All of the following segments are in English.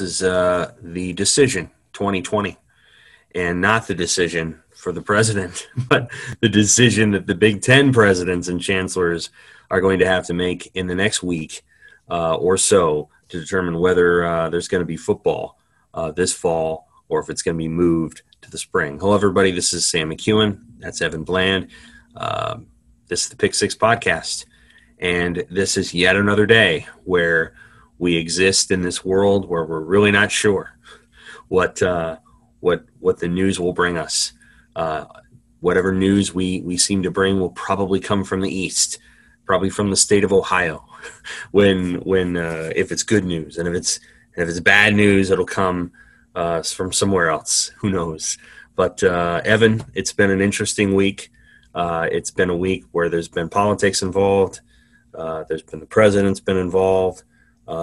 is the decision 2020, and not the decision for the president, but the decision that the Big Ten presidents and chancellors are going to have to make in the next week or so to determine whether there's going to be football this fall or if it's going to be moved to the spring. Hello, everybody. This is Sam McKewon. That's Evan Bland. This is the Pick Six Podcast, and this is yet another day where we exist in this world where we're really not sure what the news will bring us. Whatever news we seem to bring will probably come from the East, probably from the state of Ohio. when if it's good news, and if it's bad news, it'll come from somewhere else. Who knows? But Evan, it's been an interesting week. It's been a week where there's been politics involved. There's been the president's been involved.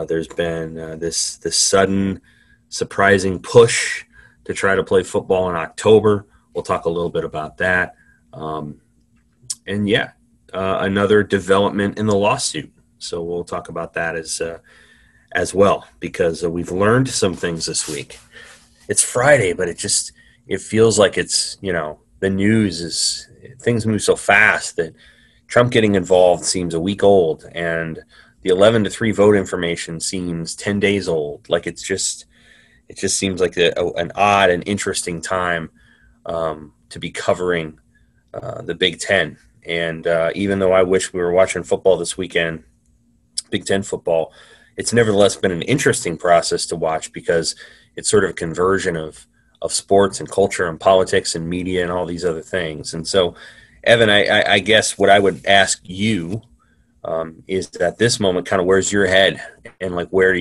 There's been this sudden, surprising push to try to play football in October. We'll talk a little bit about that. Another development in the lawsuit. So we'll talk about that as well, because we've learned some things this week. It's Friday, but it feels like it's, the news is, things move so fast that Trump getting involved seems a week old, and the 11-3 vote information seems 10 days old. Like it just seems like an odd and interesting time to be covering the Big Ten. And even though I wish we were watching football this weekend, Big Ten football, it's nevertheless been an interesting process to watch, because it's sort of a conversion of sports and culture and politics and media and all these other things. And so, Evan, I guess what I would ask you is at this moment, kind of where's your head, and like what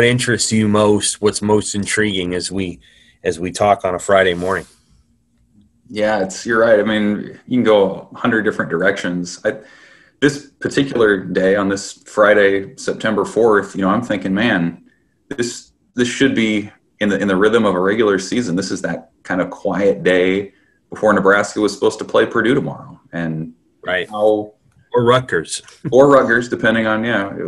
interests you most? What's most intriguing as we talk on a Friday morning? Yeah, you're right. I mean, you can go 100 different directions. This particular day, on this Friday, September 4th, I'm thinking, man, this should be in the rhythm of a regular season. This is that kind of quiet day before Nebraska was supposed to play Purdue tomorrow, and right, or Rutgers, depending on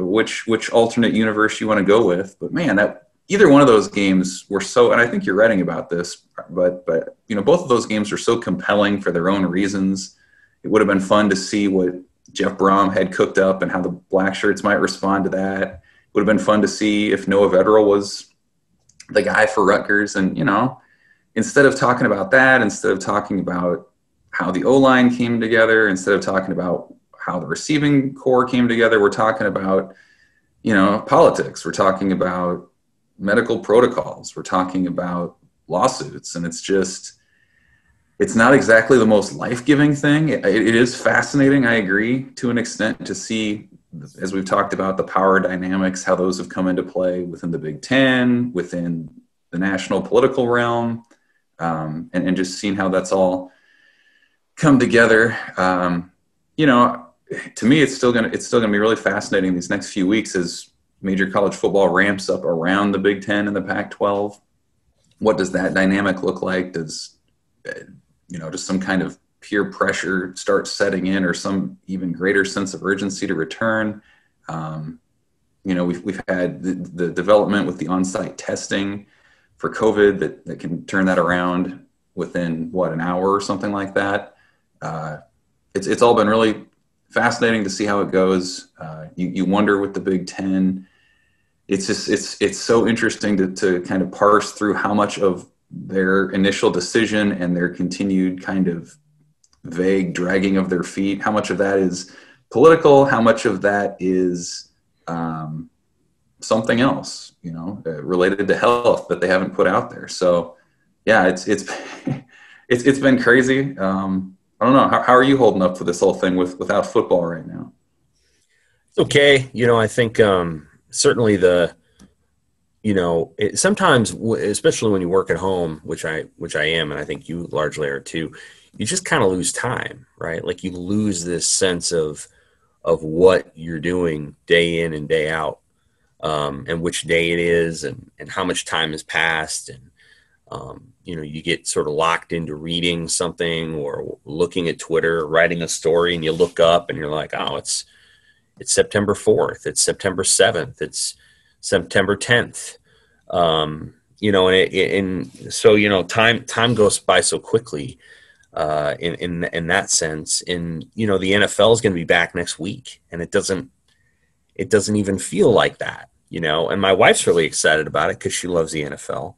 which alternate universe you want to go with. But man, that either one of those games were so, and I think you're writing about this, but both of those games are so compelling for their own reasons. It would have been fun to see what Jeff Brom had cooked up and how the Black Shirts might respond to that. It would have been fun to see if Noah Vedral was the guy for Rutgers. And, instead of talking about that, instead of talking about how the O-line came together, instead of talking about how the receiving core came together, we're talking about, politics. We're talking about medical protocols. We're talking about lawsuits. And it's not exactly the most life-giving thing. It is fascinating, I agree, to an extent, to see, as we've talked about, the power dynamics, how those have come into play within the Big Ten, within the national political realm, and just seeing how that's all come together. To me, it's still gonna be really fascinating these next few weeks as major college football ramps up around the Big Ten and the Pac-12. What does that dynamic look like? Does just some kind of peer pressure start setting in, or some even greater sense of urgency to return? We've had the development with the on-site testing for COVID that can turn that around within an hour or something like that. It's all been really fascinating to see how it goes. You wonder with the Big Ten, it's so interesting to kind of parse through how much of their initial decision and their continued kind of vague dragging of their feet, how much of that is political, how much of that is something else, related to health that they haven't put out there. So yeah, it's been crazy. I don't know. How are you holding up for this whole thing without football right now? It's okay. I think certainly sometimes, especially when you work at home, which I am, and I think you largely are too, you just kind of lose time, right? Like you lose this sense of what you're doing day in and day out, and which day it is, and how much time has passed. And, you get sort of locked into reading something or looking at Twitter, or writing a story, and you look up and you're like, oh, it's September 4th. It's September 7th. It's September 10th. Time goes by so quickly in that sense. And, the NFL is going to be back next week, and it doesn't even feel like that, and my wife's really excited about it because she loves the NFL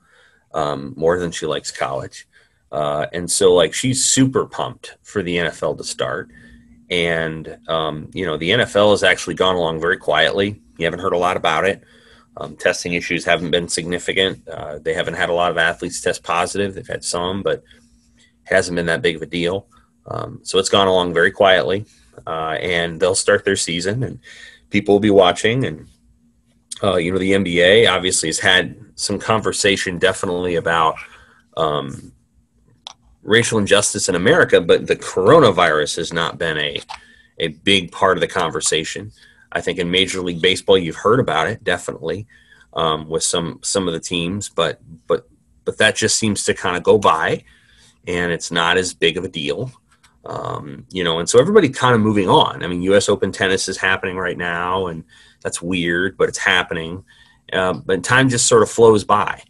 more than she likes college. And so she's super pumped for the NFL to start. And, the NFL has actually gone along very quietly. You haven't heard a lot about it. Testing issues haven't been significant. They haven't had a lot of athletes test positive. They've had some, but it hasn't been that big of a deal. So it's gone along very quietly, and they'll start their season, and people will be watching. And, the NBA obviously has had some conversation definitely about racial injustice in America, but the coronavirus has not been a big part of the conversation. I think in Major League Baseball, you've heard about it, definitely, with some of the teams, but that just seems to kind of go by, and it's not as big of a deal, and so everybody kind of moving on. I mean, U.S. Open tennis is happening right now, and that's weird, but it's happening. But time just sort of flows by,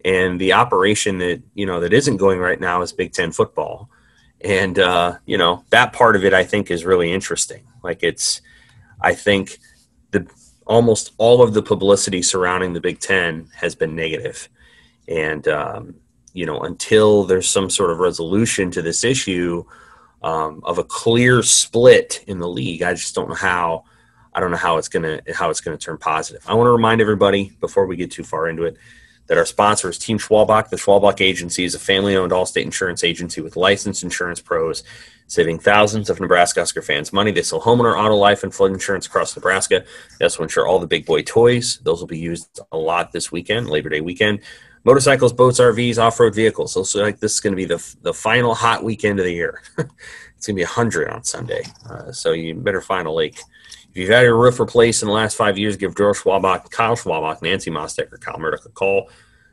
and the operation that isn't going right now is Big Ten football, and that part of it I think is really interesting. I think almost all of the publicity surrounding the Big Ten has been negative. And, until there's some sort of resolution to this issue of a clear split in the league, I just don't know how it's going to turn positive. I want to remind everybody before we get too far into it that our sponsor is Team Schwalbach. The Schwalbach Agency is a family-owned all-state insurance agency with licensed insurance pros, saving thousands of Nebraska Husker fans money. They sell homeowner, auto, life, and flood insurance across Nebraska. They also insure all the big boy toys. Those will be used a lot this weekend, Labor Day weekend. Motorcycles, boats, RVs, off-road vehicles. So this is going to be the final hot weekend of the year. It's going to be 100 on Sunday, so you better find a lake. If you've had your roof replaced in the last 5 years, give Joe Schwalbach, Kyle Schwalbach, Nancy Mostek, or Kyle Murdoch a call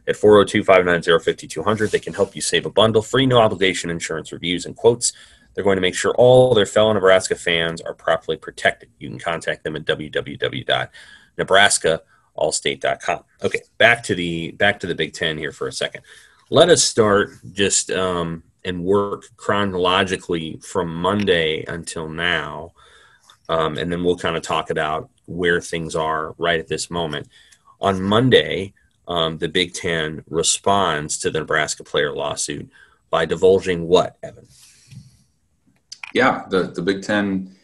at 402-590-5200. They can help you save a bundle. Free, no-obligation insurance reviews and quotes. They're going to make sure all their fellow Nebraska fans are properly protected. You can contact them at www.nebraskaallstate.com. Okay, back to the Big Ten here for a second. Let us start just and work chronologically from Monday until now. And then we'll kind of talk about where things are right at this moment. On Monday, the Big Ten responds to the Nebraska player lawsuit by divulging what, Evan? Yeah, the Big Ten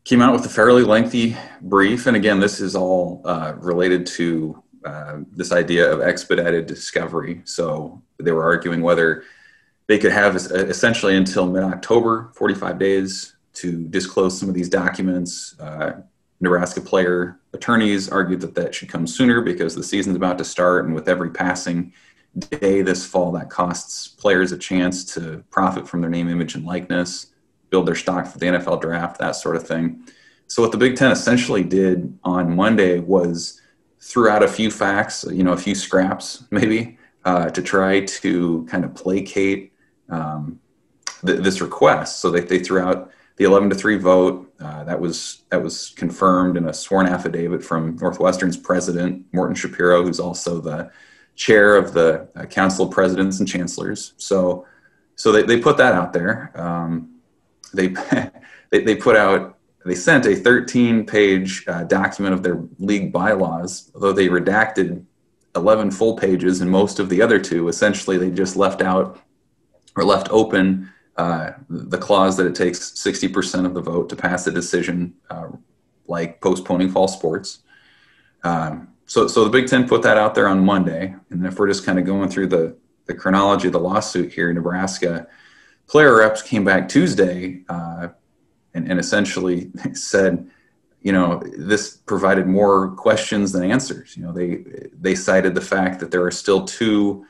came out with a fairly lengthy brief. And again, this is all related to this idea of expedited discovery. So they were arguing whether they could have essentially until mid-October, 45 days, to disclose some of these documents. Nebraska player attorneys argued that should come sooner because the season's about to start, and with every passing day this fall, that costs players a chance to profit from their name, image, and likeness, build their stock for the NFL draft, that sort of thing. So what the Big Ten essentially did on Monday was threw out a few facts, a few scraps maybe, to try to kind of placate this request. So they threw out the 11-3 vote. That was confirmed in a sworn affidavit from Northwestern's president, Morton Shapiro, who's also the chair of the Council of Presidents and Chancellors. So they put that out there. They sent a 13-page document of their league bylaws, although they redacted 11 full pages, and most of the other two, essentially, they just left out or left open the clause that it takes 60% of the vote to pass a decision, like postponing fall sports. So the Big Ten put that out there on Monday. And if we're just kind of going through the chronology of the lawsuit here, Nebraska player reps came back Tuesday and essentially said, this provided more questions than answers. They cited the fact that there are still two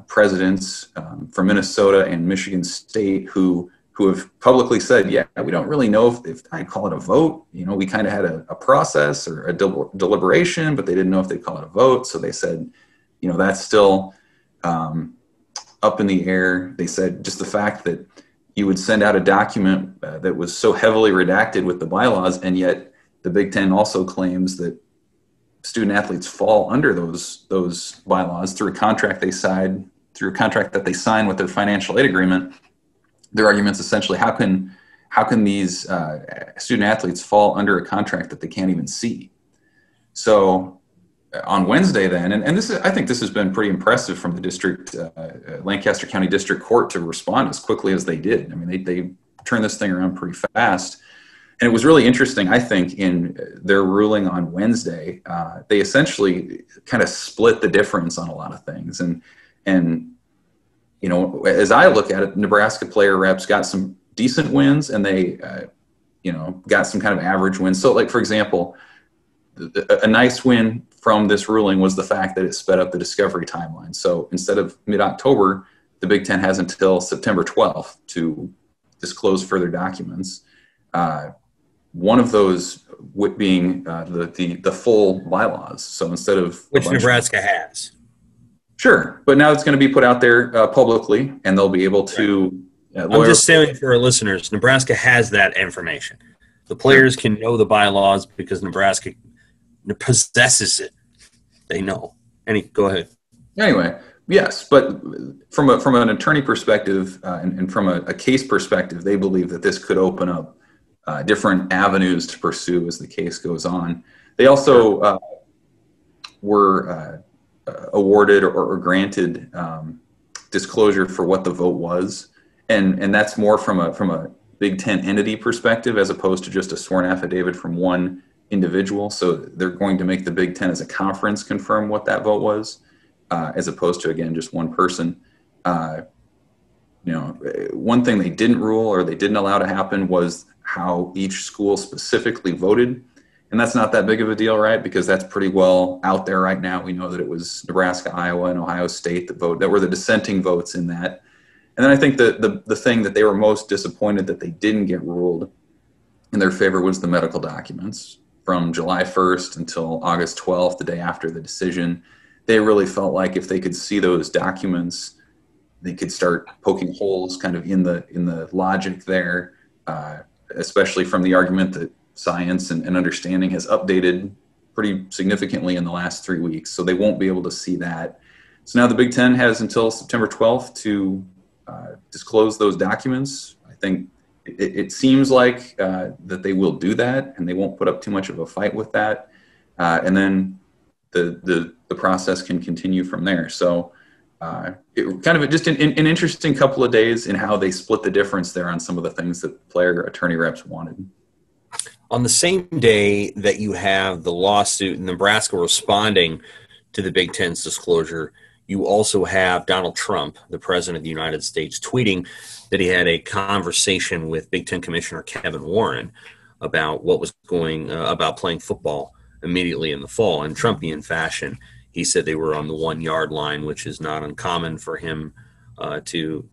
presidents from Minnesota and Michigan State who have publicly said, we don't really know if I'd call it a vote. We kind of had a process or a deliberation, but they didn't know if they'd call it a vote. So they said, that's still up in the air. They said just the fact that you would send out a document that was so heavily redacted with the bylaws, and yet the Big Ten also claims that student athletes fall under those bylaws through a contract they signed, through a contract that they sign with their financial aid agreement. Their argument's essentially, how can these student athletes fall under a contract that they can't even see? So on Wednesday then, and this is, I think this has been pretty impressive from the district, Lancaster County District Court, to respond as quickly as they did. I mean, they turned this thing around pretty fast. And it was really interesting, I think, in their ruling on Wednesday. They essentially kind of split the difference on a lot of things. And you know, as I look at it, Nebraska player reps got some decent wins, and they, got some kind of average wins. So, like, for example, a nice win from this ruling was the fact that it sped up the discovery timeline. So instead of mid-October, the Big Ten has until September 12th to disclose further documents. One of those being the full bylaws. So instead of which Nebraska has. Sure, but now it's going to be put out there publicly, and they'll be able to. I'm just saying for our listeners, Nebraska has that information. The players can know the bylaws because Nebraska possesses it. They know. Go ahead. Anyway, yes, but from an attorney perspective and from a case perspective, they believe that this could open up different avenues to pursue as the case goes on. They also were awarded or granted disclosure for what the vote was, and that's more from a Big Ten entity perspective as opposed to just a sworn affidavit from one individual. So they're going to make the Big Ten as a conference confirm what that vote was, as opposed to, again, just one person. One thing they didn't rule or they didn't allow to happen was how each school specifically voted. And that's not that big of a deal, right? Because that's pretty well out there right now. We know that it was Nebraska, Iowa, and Ohio State that were the dissenting votes in that. And then I think the thing that they were most disappointed that they didn't get ruled in their favor was the medical documents. From July 1st until August 12th, the day after the decision, they really felt like if they could see those documents, they could start poking holes kind of in the logic there, especially from the argument that science and understanding has updated pretty significantly in the last 3 weeks. So they won't be able to see that. So now the Big Ten has until September 12th to disclose those documents. I think it seems like that they will do that, and they won't put up too much of a fight with that. And then the process can continue from there. So it kind of just an interesting couple of days in how they split the difference there on some of the things that player attorney reps wanted. On the same day that you have the lawsuit in Nebraska responding to the Big Ten's disclosure, you also have Donald Trump, the president of the United States, tweeting that he had a conversation with Big Ten Commissioner Kevin Warren about what was going about playing football immediately in the fall. In Trumpian fashion, he said they were on the 1 yard line, which is not uncommon for him to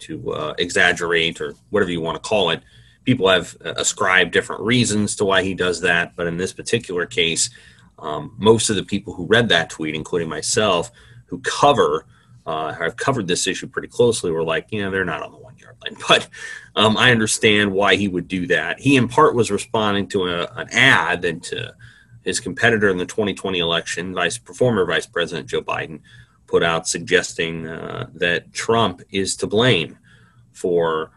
exaggerate or whatever you want to call it. People have ascribed different reasons to why he does that, but in this particular case, most of the people who read that tweet, including myself, who have covered this issue pretty closely, were like, they're not on the 1 yard line. But I understand why he would do that. He, in part, was responding to an ad that his competitor in the 2020 election, former Vice President Joe Biden, put out suggesting that Trump is to blame for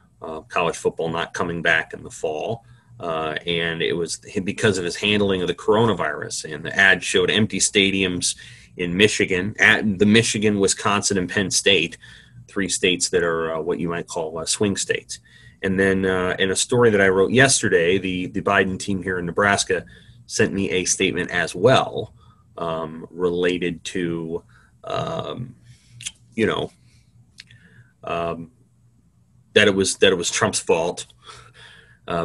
college football not coming back in the fall. And it was because of his handling of the coronavirus. And the ad showed empty stadiums in Michigan, at the Michigan, Wisconsin, and Penn State, 3 states that are what you might call swing states. And then in a story that I wrote yesterday, the Biden team here in Nebraska sent me a statement as well related to, that it was Trump's fault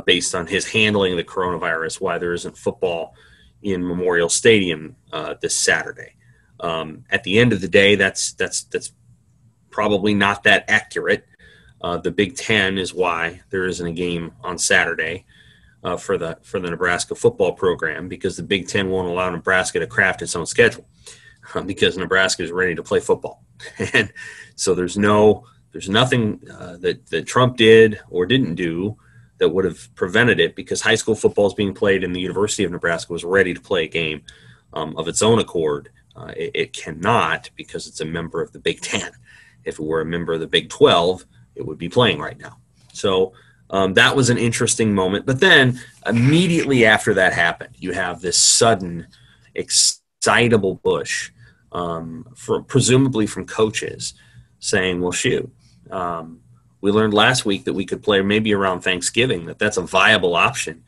based on his handling of the coronavirus, why there isn't football in Memorial Stadium this Saturday. At the end of the day, that's probably not that accurate. The Big Ten is why there isn't a game on Saturday for the Nebraska football program, because the Big Ten won't allow Nebraska to craft its own schedule because Nebraska is ready to play football. And so there's nothing that Trump did or didn't do that would have prevented it, because high school football is being played and the University of Nebraska was ready to play a game of its own accord. It cannot, because it's a member of the Big Ten. If it were a member of the Big 12, it would be playing right now. So that was an interesting moment. But then immediately after that happened, you have this sudden, excitable push, presumably from coaches, saying, well, shoot, we learned last week that we could play maybe around Thanksgiving, that's a viable option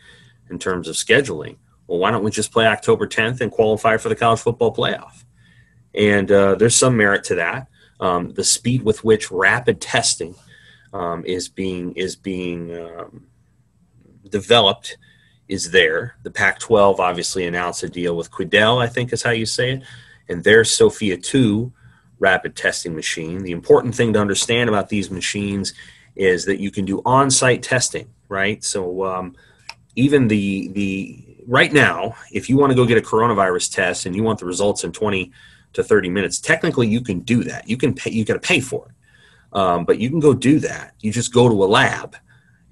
in terms of scheduling. Well, why don't we just play October 10th and qualify for the college football playoff? And there's some merit to that. The speed with which rapid testing is being developed is there. The Pac-12 obviously announced a deal with Quidel, I think is how you say it, and their Sophia 2 rapid testing machine. The important thing to understand about these machines is that you can do on-site testing, right? So even right now, if you want to go get a coronavirus test and you want the results in 20 to 30 minutes, technically you can do that. You got to pay for it. But you can go do that. You just go to a lab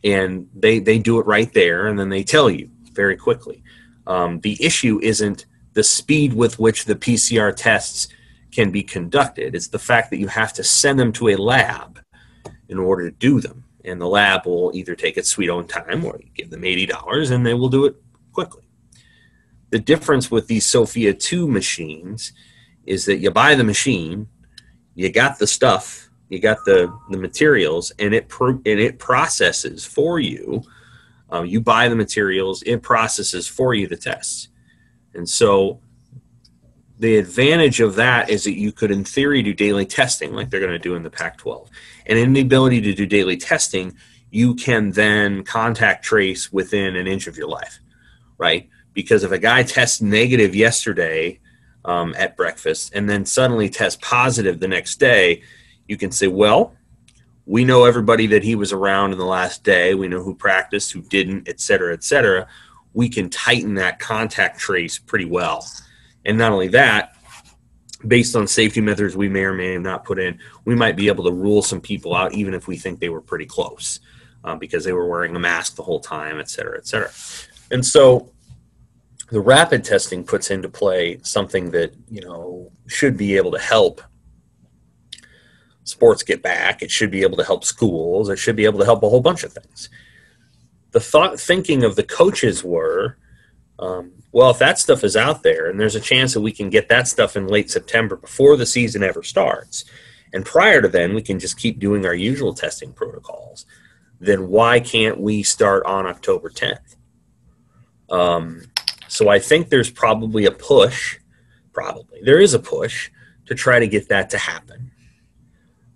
and they do it right there, and then they tell you very quickly. The issue isn't the speed with which the PCR tests can be conducted. It's the fact that you have to send them to a lab in order to do them. And the lab will either take its sweet own time or you give them $80 and they will do it quickly. The difference with these Sophia 2 machines is that you buy the machine, you got the stuff, you got the materials, and it processes for you. You buy the materials, it processes for you the tests. And so the advantage of that is that you could, in theory, do daily testing like they're going to do in the Pac-12. And in the ability to do daily testing, you can then contact trace within an inch of your life, right? Because if a guy tests negative yesterday at breakfast and then suddenly tests positive the next day, you can say, well, we know everybody that he was around in the last day. We know who practiced, who didn't, et cetera, et cetera. We can tighten that contact trace pretty well. And not only that, based on safety methods we may or may not put in, we might be able to rule some people out even if we think they were pretty close because they were wearing a mask the whole time, et cetera, et cetera. And so the rapid testing puts into play something that, should be able to help sports get back. It should be able to help schools. It should be able to help a whole bunch of things. The thinking of the coaches were, well, if that stuff is out there and there's a chance that we can get that stuff in late September before the season ever starts, and prior to then we can just keep doing our usual testing protocols, then why can't we start on October 10th? So I think there's probably a push, there is a push to try to get that to happen.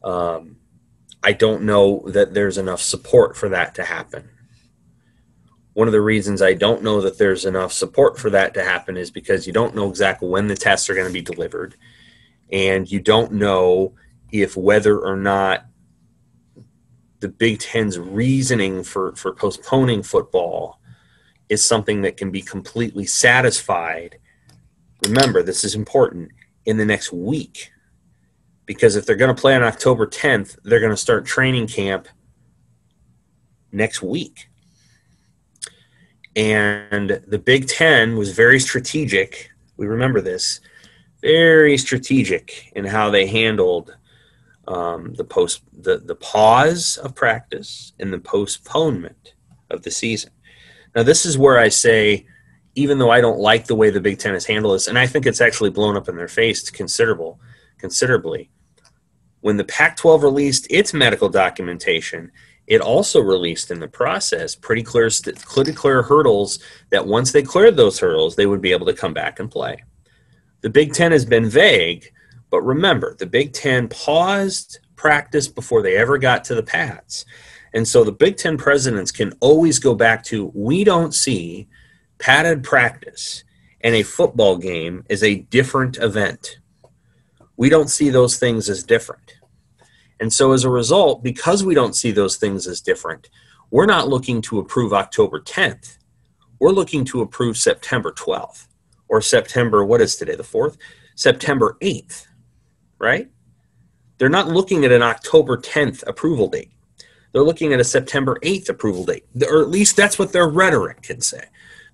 I don't know that there's enough support for that to happen. One of the reasons I don't know that there's enough support for that to happen is because you don't know exactly when the tests are going to be delivered, and you don't know if whether or not the Big Ten's reasoning for postponing football is something that can be completely satisfied. Remember, this is important, in the next week. Because if they're going to play on October 10th, they're going to start training camp next week. And the Big Ten was very strategic. We remember this. Very strategic in how they handled the pause of practice and the postponement of the season. Now, this is where I say, even though I don't like the way the Big Ten has handled this, and I think it's actually blown up in their face considerably. When the Pac-12 released its medical documentation, it also released in the process pretty clear hurdles that once they cleared those hurdles, they would be able to come back and play. The Big Ten has been vague, but remember, the Big Ten paused practice before they ever got to the pads. And so the Big Ten presidents can always go back to, we don't see padded practice and a football game as a different event. We don't see those things as different. And so as a result, because we don't see those things as different, we're not looking to approve October 10th. We're looking to approve September 12th or September, what is today, the 4th? September 8th, right? They're not looking at an October 10th approval date. They're looking at a September 8th approval date, or at least that's what their rhetoric can say.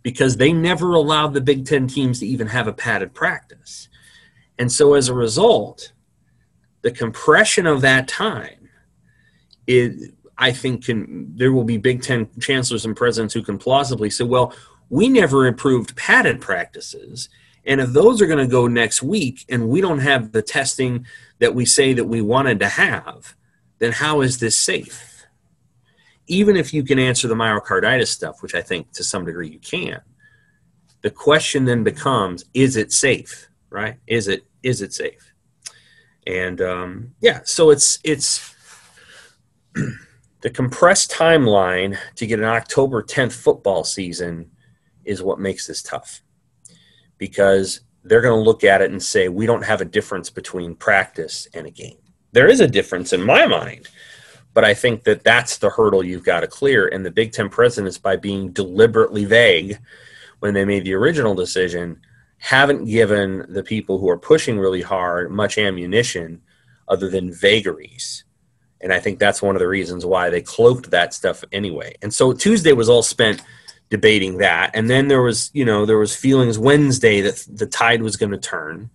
because they never allowed the Big Ten teams to even have a padded practice. And so as a result, the compression of that time, I think there will be Big Ten chancellors and presidents who can plausibly say, well, we never improved padded practices. And if those are going to go next week and we don't have the testing that we say that we wanted to have, then how is this safe? Even if you can answer the myocarditis stuff, which I think to some degree you can, the question then becomes, is it safe, right? Is it safe? And so it's the compressed timeline to get an October 10th football season is what makes this tough, because they're going to look at it and say, we don't have a difference between practice and a game. There is a difference in my mind, but I think that that's the hurdle you've got to clear. And the Big Ten presidents, by being deliberately vague when they made the original decision, haven't given the people who are pushing really hard much ammunition other than vagaries. And I think that's one of the reasons why they cloaked that stuff anyway. And so Tuesday was all spent debating that. And then there was feelings Wednesday that the tide was going to turn.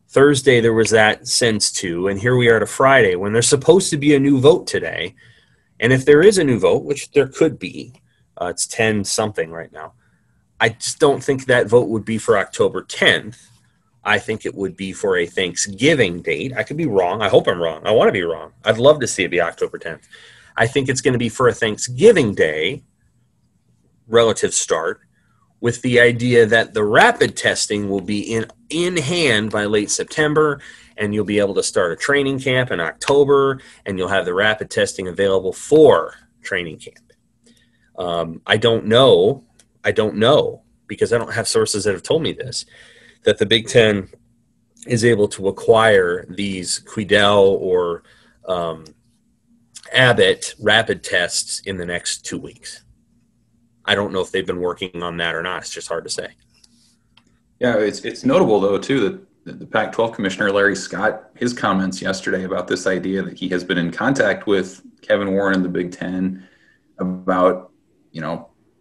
Thursday, there was that sense too. And here we are to Friday when there's supposed to be a new vote today. And if there is a new vote, which there could be, it's 10 something right now. I just don't think that vote would be for October 10th. I think it would be for a Thanksgiving date. I could be wrong. I hope I'm wrong. I want to be wrong. I'd love to see it be October 10th. I think it's going to be for a Thanksgiving Day relative start, with the idea that the rapid testing will be in hand by late September, and you'll be able to start a training camp in October, and you'll have the rapid testing available for training camp. I don't know, because I don't have sources that have told me this, that the Big Ten is able to acquire these Quidel or Abbott rapid tests in the next 2 weeks. I don't know if they've been working on that or not. It's just hard to say. Yeah, it's notable, though, too, that the Pac-12 commissioner, Larry Scott, his comments yesterday about this idea that he has been in contact with Kevin Warren and the Big Ten about,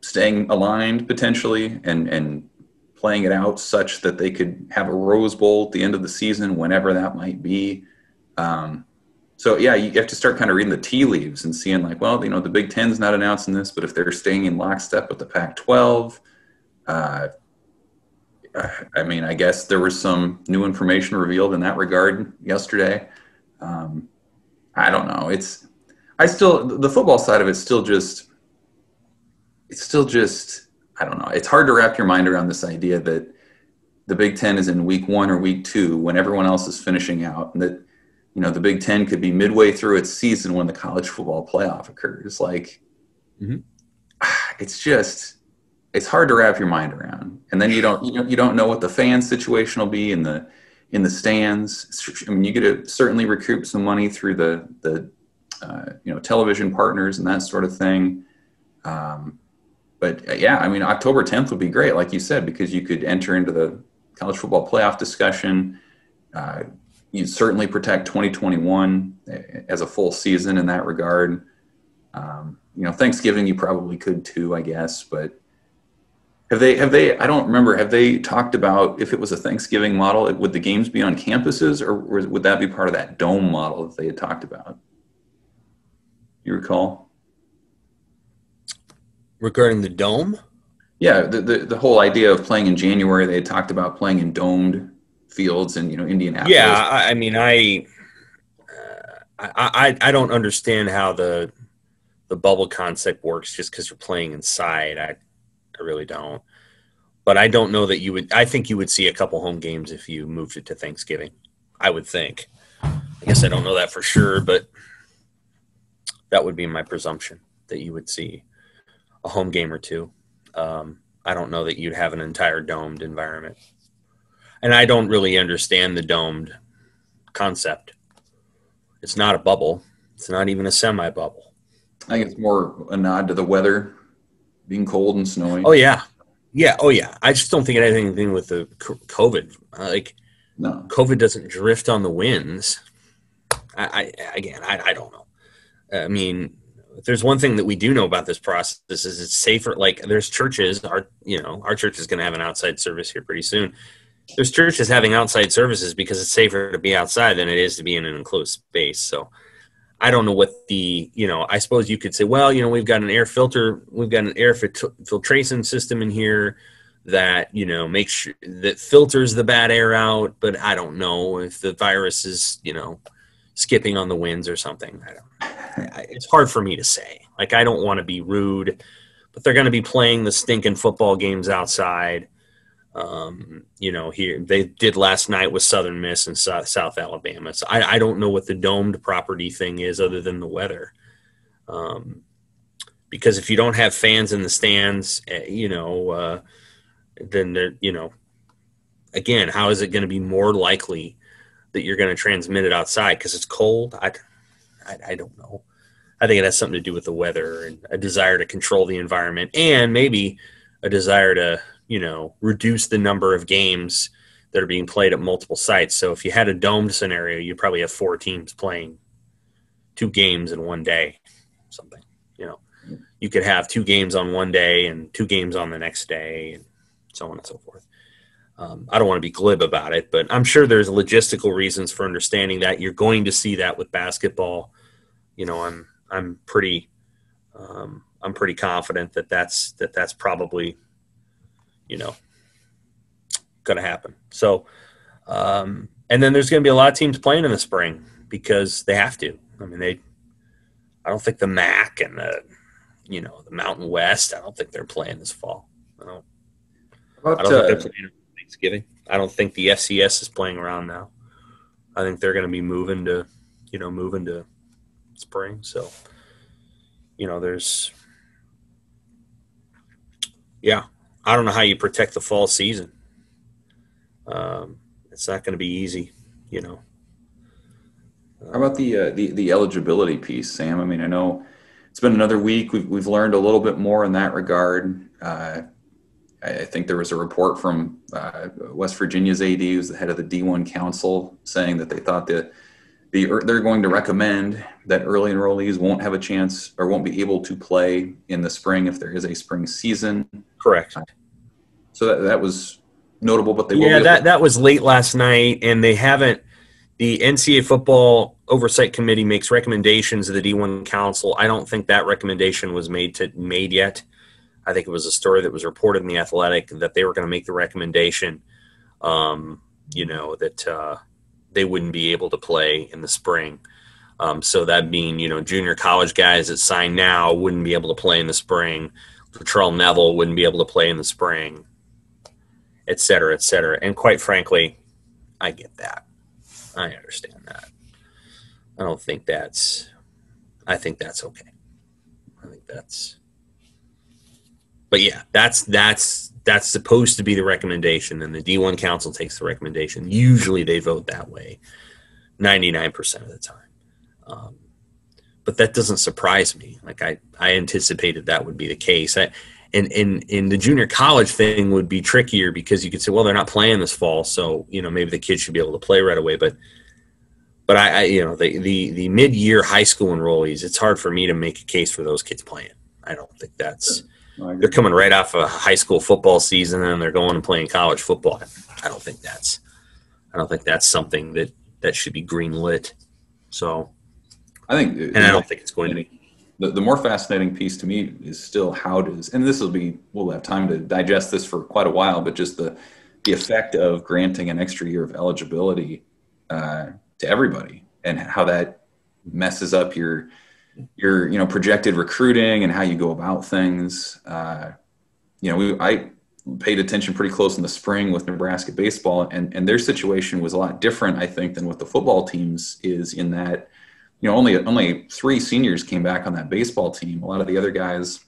staying aligned potentially and playing it out such that they could have a Rose Bowl at the end of the season, whenever that might be. So, yeah, you have to start kind of reading the tea leaves and seeing the Big Ten's not announcing this, but if they're staying in lockstep with the Pac-12, I guess there was some new information revealed in that regard yesterday. I don't know. The football side of it's still just, I don't know. It's hard to wrap your mind around this idea that the Big Ten is in week 1 or week 2 when everyone else is finishing out, and that, the Big Ten could be midway through its season when the college football playoff occurs. It's hard to wrap your mind around. And then you don't know what the fan situation will be in the stands. I mean, you get to certainly recoup some money through the television partners and that sort of thing. But yeah, October 10th would be great, like you said, because you could enter into the college football playoff discussion. You'd certainly protect 2021 as a full season in that regard. Thanksgiving you probably could too, I guess. But have they? I don't remember. Have they talked about if it was a Thanksgiving model, would the games be on campuses, or would that be part of that dome model that they had talked about? You recall? Regarding the dome? Yeah, the whole idea of playing in January, they had talked about playing in domed fields in Indianapolis. Yeah, I don't understand how the bubble concept works just because you're playing inside. I really don't. But I don't know that you would. I think you would see a couple home games if you moved it to Thanksgiving. I would think. I guess I don't know that for sure, but that would be my presumption that you would see a home game or two. I don't know that you'd have an entire domed environment. And I don't really understand the domed concept. It's not a bubble. It's not even a semi-bubble. I think it's more a nod to the weather being cold and snowy. Oh, yeah. Yeah, oh, yeah. I just don't think it had anything to do with the COVID. No. COVID doesn't drift on the winds. I don't know. I mean, if there's one thing that we do know about this process is it's safer. Like there's churches, our church is going to have an outside service here pretty soon. There's churches having outside services because it's safer to be outside than it is to be in an enclosed space. So I don't know what I suppose you could say, well, we've got an air filtration system in here that, makes sure that filters the bad air out. But I don't know if the virus is, skipping on the winds or something. It's hard for me to say. Like, I don't want to be rude, but they're going to be playing the stinking football games outside. Here they did last night with Southern Miss and South Alabama. So I don't know what the domed property thing is other than the weather. Because if you don't have fans in the stands, then they're, again, how is it going to be more likely that you're going to transmit it outside because it's cold? I don't know. I think it has something to do with the weather and a desire to control the environment and maybe a desire to, reduce the number of games that are being played at multiple sites. So if you had a domed scenario, you probably have 4 teams playing 2 games in one day, something, You could have 2 games on one day and 2 games on the next day and so on and so forth. I don't want to be glib about it, but I'm sure there's logistical reasons for understanding that. You're going to see that with basketball. I'm pretty confident that that's probably, going to happen. So, and then there's going to be a lot of teams playing in the spring because they have to. I mean, I don't think the MAC and the Mountain West, I don't think they're playing this fall. I don't think they're playing Thanksgiving. I don't think the FCS is playing around now. I think they're going to be moving to spring. So, I don't know how you protect the fall season. It's not going to be easy, How about the eligibility piece, Sam? I mean, I know it's been another week. We've learned a little bit more in that regard. I think there was a report from West Virginia's AD, who's the head of the D1 Council, saying that they thought that they're going to recommend that early enrollees won't have a chance or won't be able to play in the spring if there is a spring season. Correct. So that was notable, but that was late last night, and they haven't. The NCAA Football Oversight Committee makes recommendations to the D1 Council. I don't think that recommendation was made yet. I think it was a story that was reported in The Athletic that they were going to make the recommendation, that they wouldn't be able to play in the spring. So that being, junior college guys that sign now wouldn't be able to play in the spring. Latrell Neville wouldn't be able to play in the spring, et cetera, et cetera. And quite frankly, I get that. I understand that. I think that's okay. But yeah, that's supposed to be the recommendation, and the D1 Council takes the recommendation. Usually they vote that way 99% of the time. But that doesn't surprise me. Like I anticipated that would be the case. And the junior college thing would be trickier because you could say, well, they're not playing this fall, so maybe the kids should be able to play right away. But the mid-year high school enrollees, it's hard for me to make a case for those kids playing. I don't think they're coming right off a high school football season and they're going and playing college football. I don't think that's something that should be green lit. So I don't think it's going to be. The more fascinating piece to me is still how does, and we'll have time to digest this for quite a while, but just the effect of granting an extra year of eligibility to everybody and how that messes up your projected recruiting and how you go about things. I paid attention pretty close in the spring with Nebraska baseball, and their situation was a lot different, I think, than what the football teams is in that, only 3 seniors came back on that baseball team. A lot of the other guys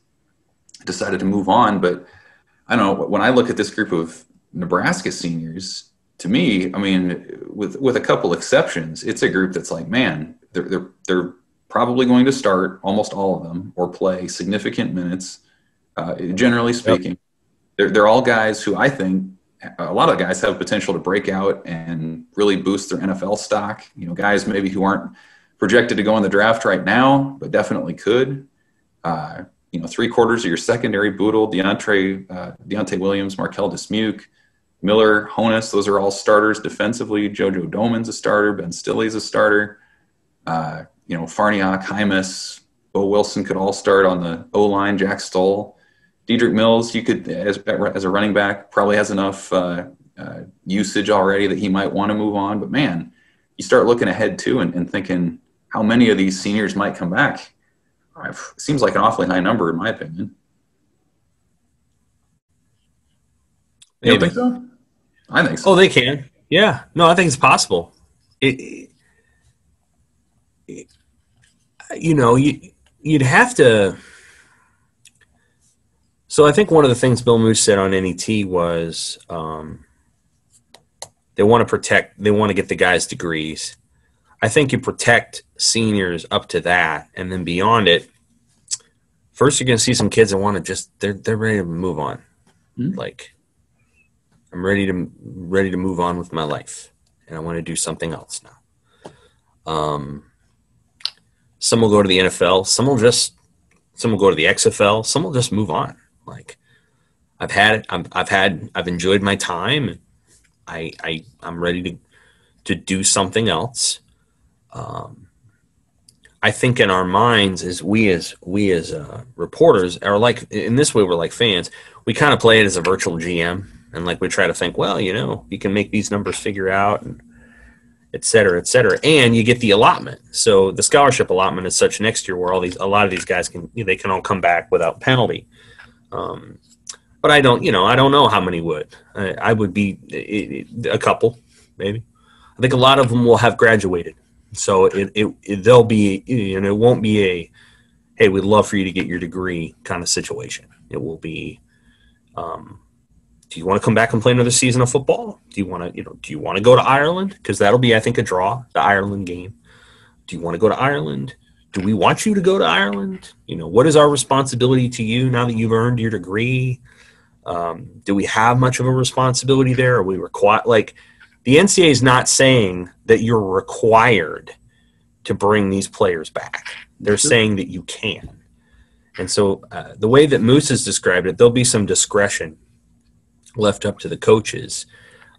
decided to move on, but I don't know, when I look at this group of Nebraska seniors, to me, I mean, with a couple exceptions, it's a group that's like, man, they're probably going to start, almost all of them, or play significant minutes, generally speaking. Yep. They're all guys who I think a lot of guys have potential to break out and really boost their NFL stock. Guys maybe who aren't projected to go in the draft right now, but definitely could. Three-quarters of your secondary, Boodle, Deontay Williams, Markel Dismuke, Miller, Honus, those are all starters defensively. JoJo Doman's a starter. Ben Stilley's a starter. Farniok, Hymas, Bo Wilson could all start on the O-line. Jack Stoll. Dedrick Mills, you could, as a running back, probably has enough usage already that he might want to move on. But, man, you start looking ahead, too, and thinking how many of these seniors might come back. It seems like an awfully high number, in my opinion. You don't think so? I think so. Oh, they can. Yeah. No, I think it's possible. You'd have to. So I think one of the things Bill Moose said on NET was they want to get the guys degrees. I think you protect seniors up to that, and then beyond it, first you're going to see some kids that want to they're ready to move on. Mm-hmm. Like, I'm ready to move on with my life, and I want to do something else now. Some will go to the NFL. Some will go to the XFL. Some will just move on. Like, I've enjoyed my time. I'm ready to do something else. I think in our minds, as reporters are like, in this way, we're like fans. We kind of play it as a virtual GM, and like we try to think, well, you can make these numbers figure out, and et cetera, and you get the allotment. So the scholarship allotment is such next year where a lot of these guys can all come back without penalty. But I don't know how many would. I would be a couple, maybe. I think a lot of them will have graduated. So they'll be, it won't be a, hey, we'd love for you to get your degree kind of situation. It will be, do you want to come back and play another season of football? Do you want to go to Ireland? Because that'll be, I think, a draw, the Ireland game. Do you want to go to Ireland? Do we want you to go to Ireland? What is our responsibility to you now that you've earned your degree? Do we have much of a responsibility there? Are we required? Like, the NCAA is not saying that you're required to bring these players back. They're saying that you can. And so the way that Moose has described it, there'll be some discretion left up to the coaches.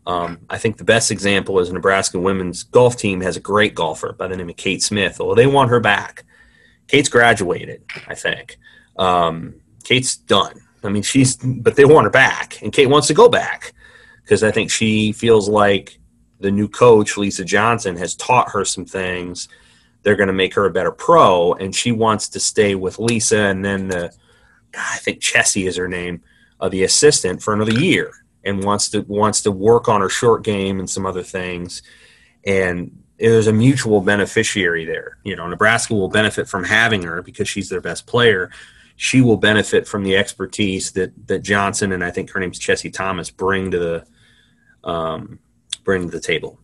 I think the best example is Nebraska women's golf team has a great golfer by the name of Kate Smith. Well, they want her back. Kate's graduated, I think. Kate's done. I mean, but they want her back, and Kate wants to go back because I think she feels like the new coach, Lisa Johnson, has taught her some things. They're going to make her a better pro, and she wants to stay with Lisa, and then I think Chessie is her name, the assistant, for another year, and wants to work on her short game and some other things. And there's a mutual beneficiary there. Nebraska will benefit from having her because she's their best player. She will benefit from the expertise that Johnson and I think her name's Chessie Thomas bring to the table.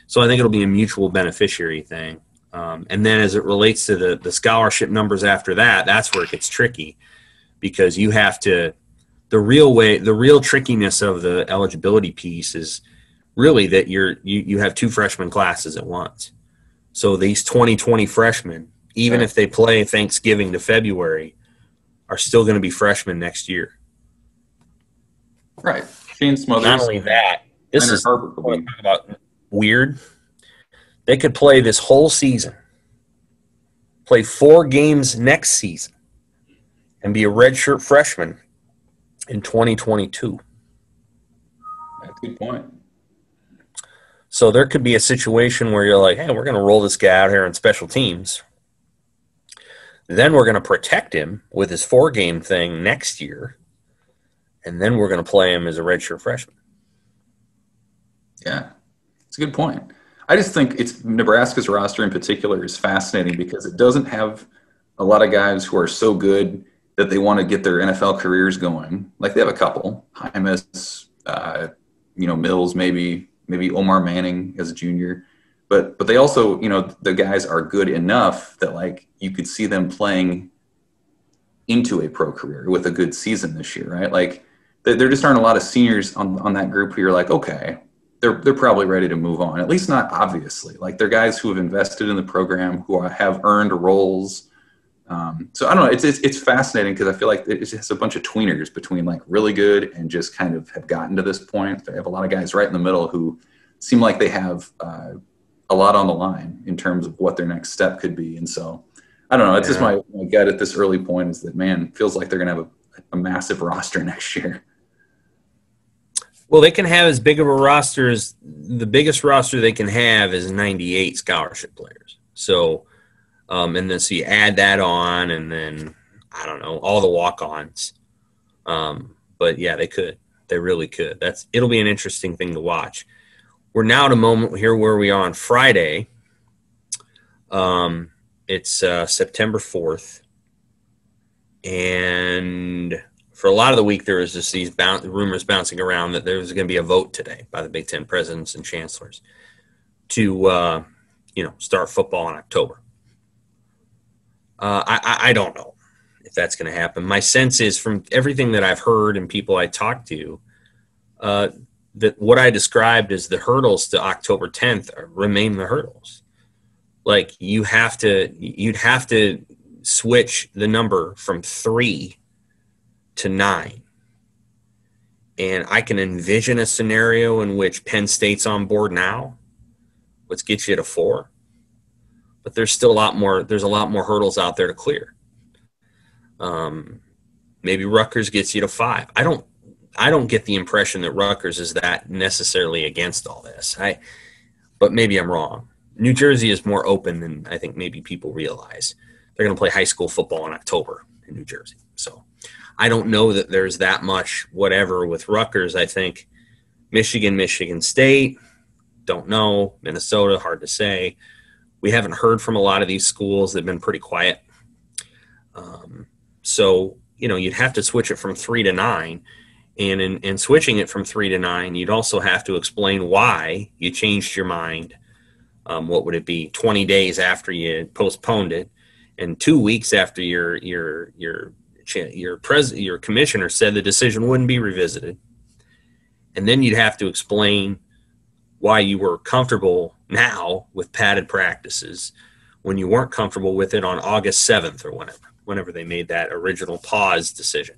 So I think it'll be a mutual beneficiary thing. And then as it relates to the scholarship numbers after that, that's where it gets tricky because you have to the real trickiness of the eligibility piece is really that you have two freshman classes at once. So these 2020 freshmen, even if they play Thanksgiving to February, are still going to be freshmen next year. Right. Shane Smothers. Not only that, this is about weird. They could play this whole season, play 4 games next season, and be a redshirt freshman in 2022. That's a good point. So there could be a situation where you're like, hey, we're going to roll this guy out here on special teams. Then we're going to protect him with his 4-game thing next year. And then we're going to play him as a redshirt freshman. Yeah, it's a good point. I just think Nebraska's roster in particular is fascinating because it doesn't have a lot of guys who are so good that they want to get their NFL careers going. Like, they have a couple. Hymas, Mills, maybe Omar Manning as a junior. But they also, the guys are good enough that, like, you could see them playing into a pro career with a good season this year, right? Like, there just aren't a lot of seniors on that group who you're like, okay, they're probably ready to move on. At least not obviously. Like, they're guys who have invested in the program, who have earned roles. So I don't know. It's fascinating because I feel like it's just a bunch of tweeners between like really good and just kind of have gotten to this point. I have a lot of guys right in the middle who seem like they have a lot on the line in terms of what their next step could be. And so I don't know. It's just my gut at this early point is that, man, it feels like they're going to have a massive roster next year. Well, they can have as big of a roster as the biggest roster they can have is 98 scholarship players. So, and then so you add that on, and then I don't know, all the walk-ons. But yeah, they could. They really could. It'll be an interesting thing to watch. We're now at a moment here where we are on Friday. It's September 4th, and for a lot of the week, there was just these rumors bouncing around that there was going to be a vote today by the Big Ten presidents and chancellors to, start football in October. I don't know if that's going to happen. My sense is from everything that I've heard and people I talked to, that what I described as the hurdles to October 10th remain the hurdles. Like you'd have to switch the number from 3 to 9. And I can envision a scenario in which Penn State's on board now, which gets you to 4. But there's still a lot more hurdles out there to clear. Maybe Rutgers gets you to 5. I don't get the impression that Rutgers is that necessarily against all this. But maybe I'm wrong. New Jersey is more open than I think maybe people realize. They're going to play high school football in October in New Jersey. So I don't know that there's that much whatever with Rutgers. I think Michigan State, don't know. Minnesota, hard to say. We haven't heard from a lot of these schools. They've been pretty quiet. So, you'd have to switch it from 3 to 9. And in switching it from 3 to 9, you'd also have to explain why you changed your mind. What would it be? 20 days after you postponed it, and 2 weeks after your commissioner said the decision wouldn't be revisited. And then you'd have to explain why you were comfortable now with padded practices when you weren't comfortable with it on August 7th or whenever they made that original pause decision.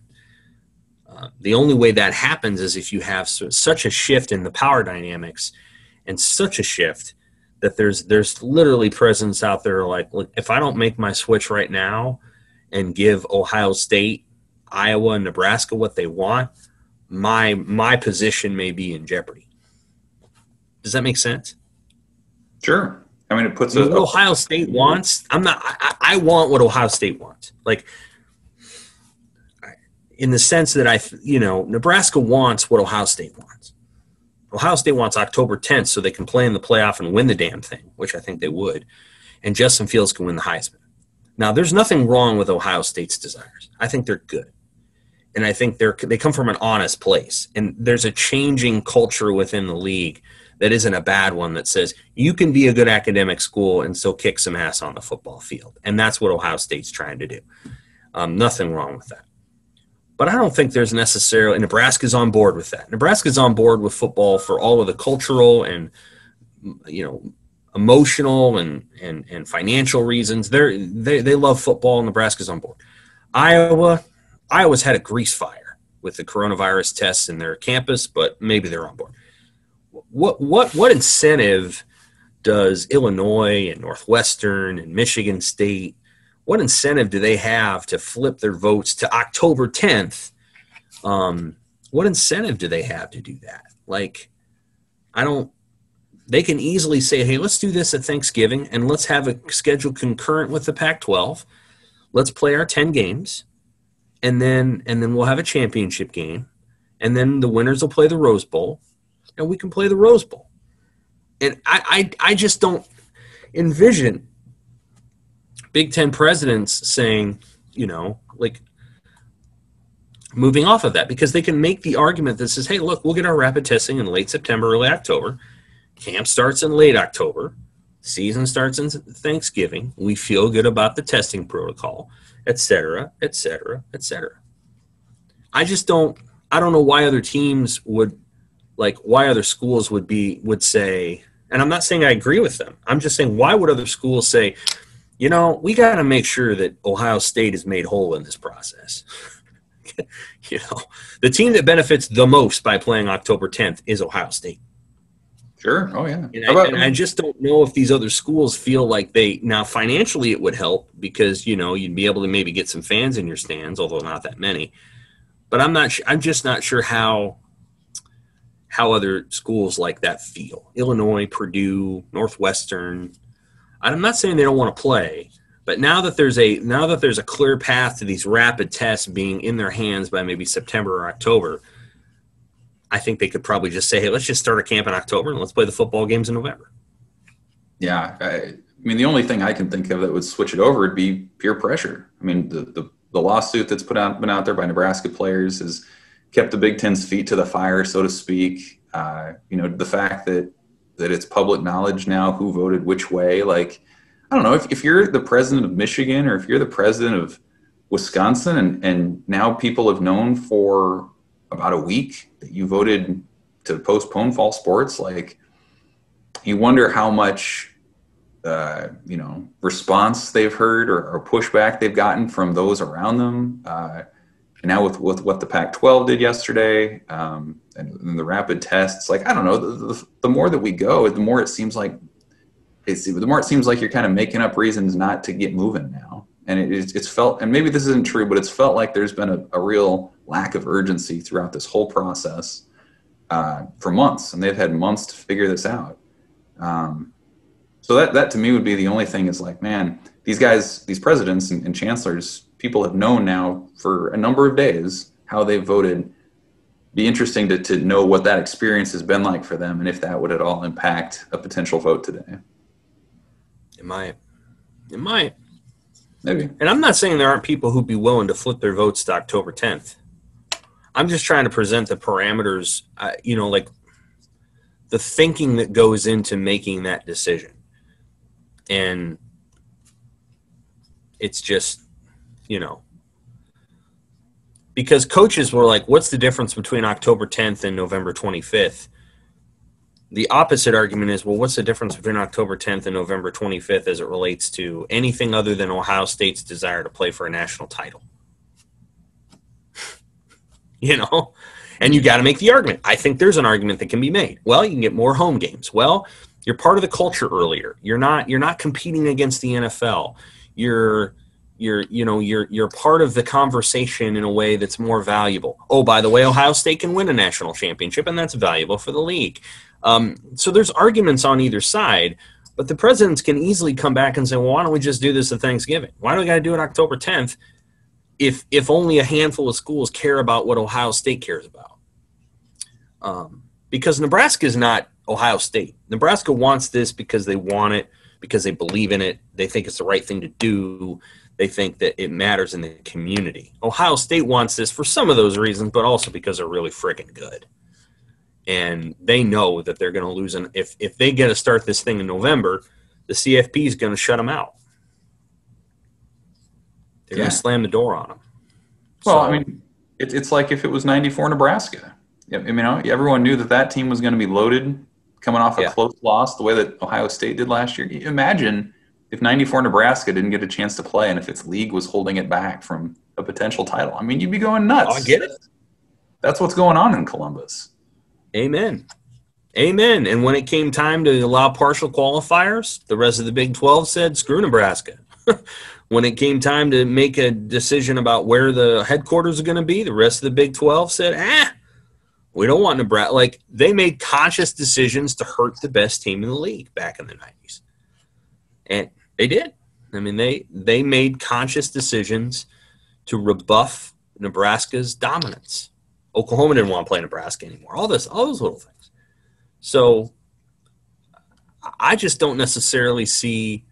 The only way that happens is if you have such a shift in the power dynamics and such a shift that there's literally presidents out there like, if I don't make my switch right now and give Ohio State, Iowa, and Nebraska what they want, my position may be in jeopardy. Does that make sense? Sure. I mean, it puts what Ohio State wants. I want what Ohio State wants. Like, in the sense that Nebraska wants what Ohio State wants. Ohio State wants October 10th so they can play in the playoff and win the damn thing, which I think they would. And Justin Fields can win the Heisman. Now, there's nothing wrong with Ohio State's desires. I think they're good. And I think they come from an honest place. And there's a changing culture within the league that isn't a bad one that says you can be a good academic school and still kick some ass on the football field. And that's what Ohio State's trying to do. Nothing wrong with that. But I don't think there's necessarily – Nebraska's on board with that. Nebraska's on board with football for all of the cultural and, emotional and financial reasons. They love football, and Nebraska's on board. Iowa's had a grease fire with the coronavirus tests in their campus, but maybe they're on board. What incentive does Illinois and Northwestern and Michigan State – what incentive do they have to flip their votes to October 10th? What incentive do they have to do that? They can easily say, hey, let's do this at Thanksgiving and let's have a schedule concurrent with the Pac-12. Let's play our 10 games and then we'll have a championship game. And then the winners will play the Rose Bowl and we can play the Rose Bowl. And I just don't envision Big Ten presidents saying, moving off of that, because they can make the argument that says, hey, look, we'll get our rapid testing in late September, early October. Camp starts in late October. Season starts in Thanksgiving. We feel good about the testing protocol, et cetera, et cetera, et cetera. I don't know why other teams why other schools would say, and I'm not saying I agree with them. I'm just saying, why would other schools say, we got to make sure that Ohio State is made whole in this process. The team that benefits the most by playing October 10th is Ohio State. Sure. Oh, yeah. And I just don't know if these other schools feel like now financially it would help because, you'd be able to maybe get some fans in your stands, although not that many. But I'm just not sure how other schools like that feel. Illinois, Purdue, Northwestern. I'm not saying they don't want to play, but now that there's a clear path to these rapid tests being in their hands by maybe September or October, I think they could probably just say, hey, let's just start a camp in October and let's play the football games in November. Yeah. I mean, the only thing I can think of that would switch it over would be peer pressure. I mean, the lawsuit that's been out there by Nebraska players has kept the Big Ten's feet to the fire, so to speak. The fact that it's public knowledge now who voted which way. Like, I don't know, if you're the president of Michigan or if you're the president of Wisconsin and now people have known for about a week that you voted to postpone fall sports, like, you wonder how much response they've heard or pushback they've gotten from those around them. And now with what the Pac-12 did yesterday, and the rapid tests, like, I don't know, the more that we go, the more it seems like you're kind of making up reasons not to get moving now. And it's felt, and maybe this isn't true, but it's felt like there's been a real lack of urgency throughout this whole process for months, and they've had months to figure this out. So that to me would be the only thing is like, man, these guys, these presidents and chancellors, people have known now for a number of days how they've voted. Be interesting to know what that experience has been like for them and if that would at all impact a potential vote today. It might. Maybe. And I'm not saying there aren't people who'd be willing to flip their votes to October 10th. I'm just trying to present the parameters, like the thinking that goes into making that decision. And it's just, because coaches were like, what's the difference between October 10th and November 25th? The opposite argument is, well, what's the difference between October 10th and November 25th as it relates to anything other than Ohio State's desire to play for a national title? And you got to make the argument. I think there's an argument that can be made. Well, you can get more home games. Well, you're part of the culture earlier. You're not competing against the NFL. You're part of the conversation in a way that's more valuable. Oh, by the way, Ohio State can win a national championship, and that's valuable for the league. So there's arguments on either side, but the presidents can easily come back and say, well, why don't we just do this at Thanksgiving? Why do we got to do it October 10th if only a handful of schools care about what Ohio State cares about? Because Nebraska is not Ohio State. Nebraska wants this because they want it, because they believe in it. They think it's the right thing to do. They think that it matters in the community. Ohio State wants this for some of those reasons, but also because they're really freaking good. And they know that they're going to lose. And if they get to start this thing in November, the CFP is going to shut them out. They're going to slam the door on them. Well, I mean, it's like if it was 94 Nebraska. Everyone knew that team was going to be loaded coming off a close loss the way that Ohio State did last year. Imagine if 94 Nebraska didn't get a chance to play and if its league was holding it back from a potential title. I mean, you'd be going nuts. Oh, I get it. That's what's going on in Columbus. Amen. And when it came time to allow partial qualifiers, the rest of the Big 12 said, screw Nebraska. When it came time to make a decision about where the headquarters are going to be, the rest of the Big 12 said, we don't want Nebraska. Like, they made conscious decisions to hurt the best team in the league back in the 90s. And they did. I mean, they made conscious decisions to rebuff Nebraska's dominance. Oklahoma didn't want to play Nebraska anymore. All those little things. So I just don't necessarily see,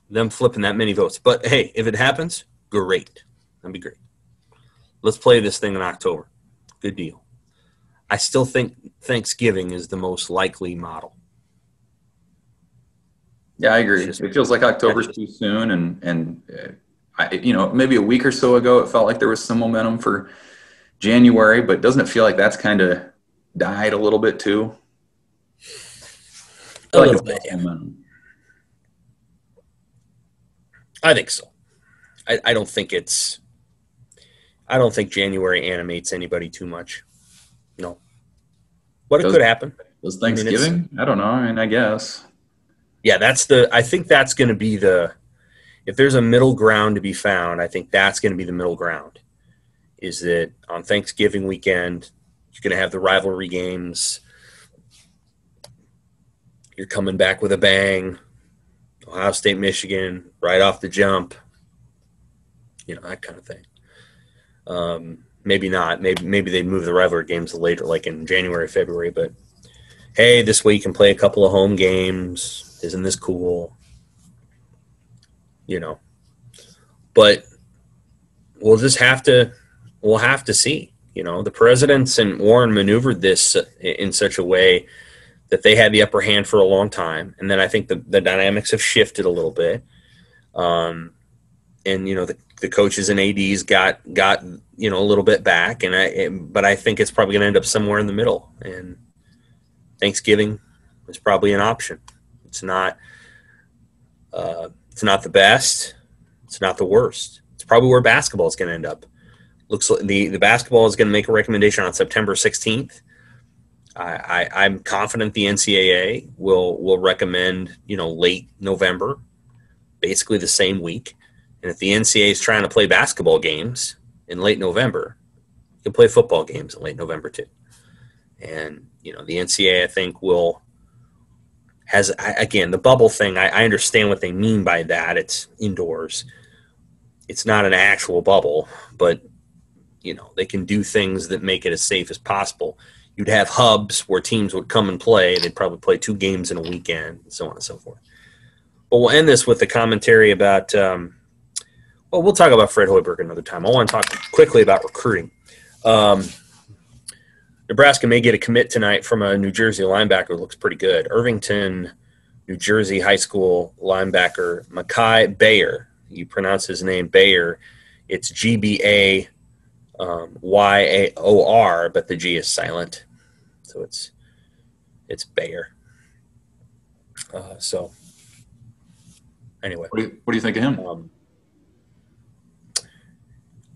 them flipping that many votes. But hey, if it happens, great. That'd be great. Let's play this thing in October. Good deal. I still think Thanksgiving is the most likely model. Yeah, I agree. It feels like October's too soon, and maybe a week or so ago, it felt like there was some momentum for January, but doesn't it feel like that's kind of died a little bit too? A little bit, yeah. I think so. I don't think January animates anybody too much. No. But it could happen. Does Thanksgiving? I don't know. I mean, I guess. Yeah, I think that's going to be if there's a middle ground to be found, I think that's going to be the middle ground. Is that on Thanksgiving weekend, you're going to have the rivalry games. You're coming back with a bang. Ohio State, Michigan, right off the jump. That kind of thing. Maybe not. Maybe they'd move the rivalry games later, like in January, February. But, hey, this way you can play a couple of home games. Isn't this cool? But we'll just have to see. The presidents and Warren maneuvered this in such a way that they had the upper hand for a long time. And then I think the dynamics have shifted a little bit. And, the coaches and ADs got a little bit back. But I think it's probably going to end up somewhere in the middle. And Thanksgiving is probably an option. It's not the best. It's not the worst. It's probably where basketball is going to end up. Looks like the basketball is going to make a recommendation on September 16th. I'm confident the NCAA will recommend, late November, basically the same week. And if the NCAA is trying to play basketball games in late November, you can play football games in late November too. And, the NCAA, I think, again, the bubble thing, I understand what they mean by that. It's indoors. It's not an actual bubble, but, they can do things that make it as safe as possible. You'd have hubs where teams would come and play. They'd probably play 2 games in a weekend, and so on and so forth. But we'll end this with the commentary about we'll talk about Fred Hoiberg another time. I want to talk quickly about recruiting. Nebraska may get a commit tonight from a New Jersey linebacker who looks pretty good. Irvington, New Jersey high school linebacker Makai Bayer. You pronounce his name Bayer. It's Gbayaor, but the G is silent. So it's Bayer. So anyway. What do you think of him?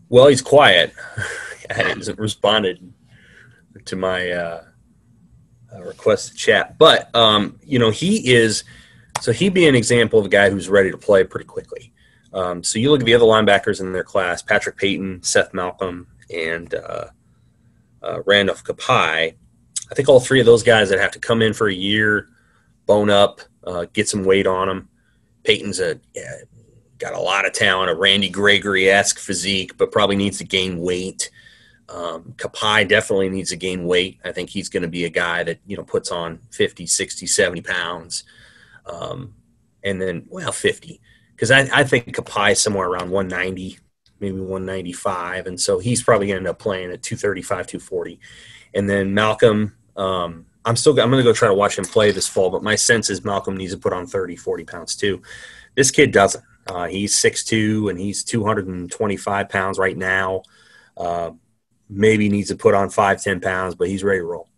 Well, he's quiet. He hasn't responded to my request to chat. But, he'd be an example of a guy who's ready to play pretty quickly. So you look at the other linebackers in their class, Patrick Payton, Seth Malcolm, and Randolph Kapai. I think all 3 of those guys that have to come in for a year, bone up, get some weight on them. Payton's got a lot of talent, a Randy Gregory-esque physique, but probably needs to gain weight. Kapai definitely needs to gain weight. I think he's going to be a guy that, puts on 50, 60, 70 pounds. And then, 50. Because I think Kapai is somewhere around 190, maybe 195. And so he's probably going to end up playing at 235, 240. And then Malcolm, I'm going to go try to watch him play this fall, but my sense is Malcolm needs to put on 30, 40 pounds too. This kid doesn't. He's 6'2", and he's 225 pounds right now. Maybe needs to put on 5, 10 pounds, but he's ready to roll.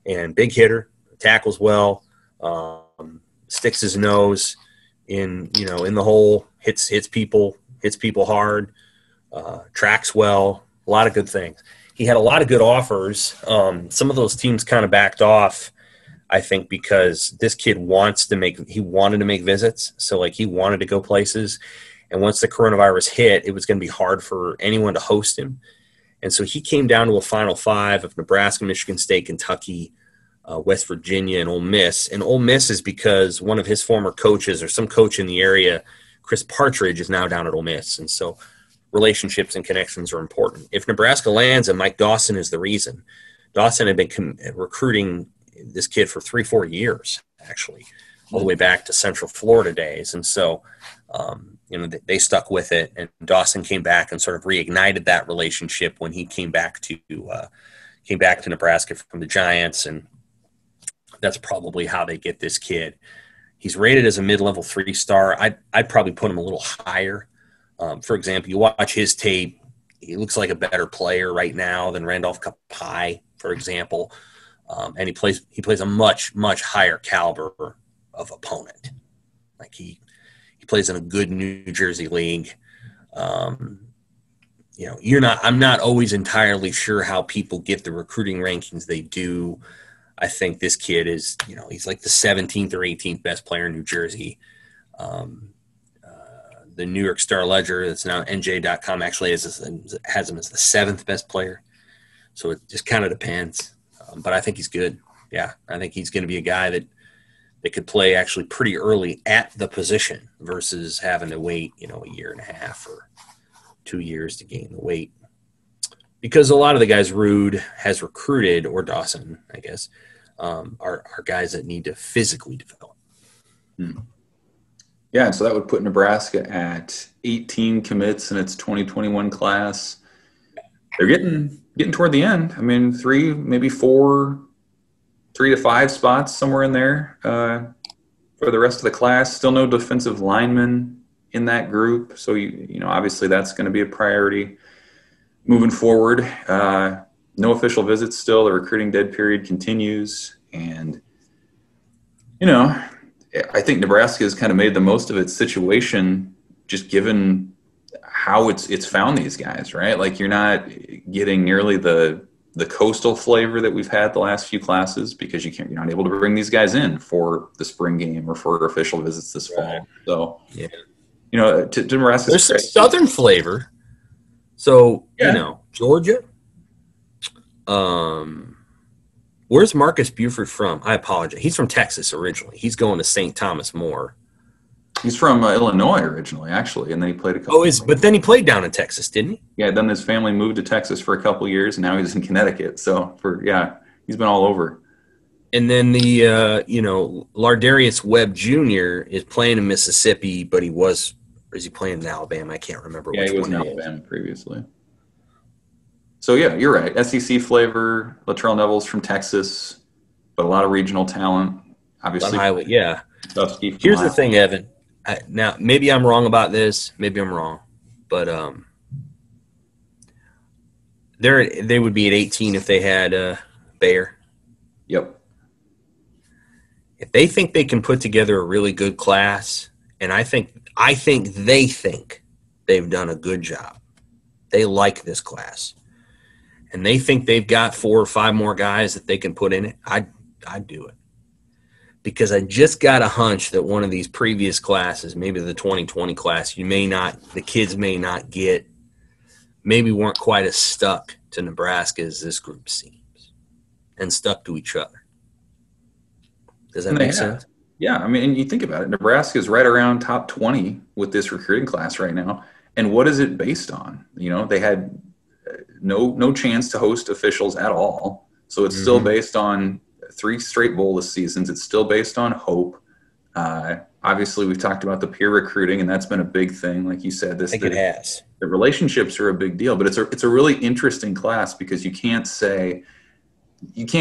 And big hitter, tackles well, sticks his nose in the hole, hits people hard, tracks well, a lot of good things. He had a lot of good offers. Some of those teams kind of backed off, I think, because this kid wanted to make visits. So he wanted to go places. And once the coronavirus hit, it was going to be hard for anyone to host him. And so he came down to a Final 5 of Nebraska, Michigan State, Kentucky, West Virginia, and Ole Miss. And Ole Miss is because one of his former coaches or some coach in the area, Chris Partridge, is now down at Ole Miss. And so relationships and connections are important. If Nebraska lands him, Mike Dawson is the reason. Dawson had been recruiting this kid for 3-4 years, actually, all the way back to Central Florida days. And so, they stuck with it, and Dawson came back and sort of reignited that relationship when he came back to Nebraska from the Giants. And that's probably how they get this kid. He's rated as a mid-level 3-star. I'd probably put him a little higher. For example, you watch his tape, he looks like a better player right now than Randolph Kapai, for example. And he plays a much, much higher caliber of opponent. He plays in a good New Jersey league. I'm not always entirely sure how people get the recruiting rankings they do. I think this kid is, he's like the 17th or 18th best player in New Jersey. The New York Star Ledger, that's now NJ.com, actually has him as the 7th best player. So it just kind of depends. But I think he's good. Yeah, I think he's going to be a guy that could play actually pretty early at the position versus having to wait, a year and a half or 2 years to gain the weight. Because a lot of the guys Rude has recruited, or Dawson, I guess, are guys that need to physically develop. Yeah, and so that would put Nebraska at 18 commits in its 2021 class. They're getting toward the end. I mean, 3 to 5 spots somewhere in there for the rest of the class. Still no defensive linemen in that group. So, obviously that's going to be a priority moving forward. No official visits still. The recruiting dead period continues. And, I think Nebraska has kind of made the most of its situation, just given how it's found these guys, right? Like, you're not getting nearly the coastal flavor that we've had the last few classes because you're not able to bring these guys in for the spring game or for official visits this fall. So, yeah. To Nebraska's there's some southern flavor. So, Georgia. Where's Marcus Buford from? I apologize. He's from Texas originally. He's going to St. Thomas More. He's from Illinois originally, actually, and then he played a couple. But then he played down in Texas, didn't he? Yeah. Then his family moved to Texas for a couple years, and now he's in Connecticut. So he's been all over. And then the Lardarius Webb Jr. is playing in Mississippi, but is he playing in Alabama? I can't remember. Yeah, he was in Alabama previously. So, yeah, you're right. SEC flavor, Latrell Neville's from Texas, but a lot of regional talent. Obviously, yeah. Here's the thing, Evan. Now, maybe I'm wrong about this. Maybe I'm wrong. But they would be at 18 if they had Bayer. Yep. If they think they can put together a really good class, and I think they think they've done a good job. They like this class. And they think they've got 4 or 5 more guys that they can put in it, I'd do it. Because I just got a hunch that one of these previous classes, maybe the 2020 class, the kids may not get, maybe weren't quite as stuck to Nebraska as this group seems, and stuck to each other. Does that make sense? Yeah, I mean, you think about it. Nebraska is right around top 20 with this recruiting class right now. And what is it based on? They had no chance to host officials at all. So it's still based on 3 straight bolus seasons. It's still based on hope. Obviously, we've talked about the peer recruiting, and that's been a big thing. Like you said, it has. The relationships are a big deal, but it's a really interesting class because you can't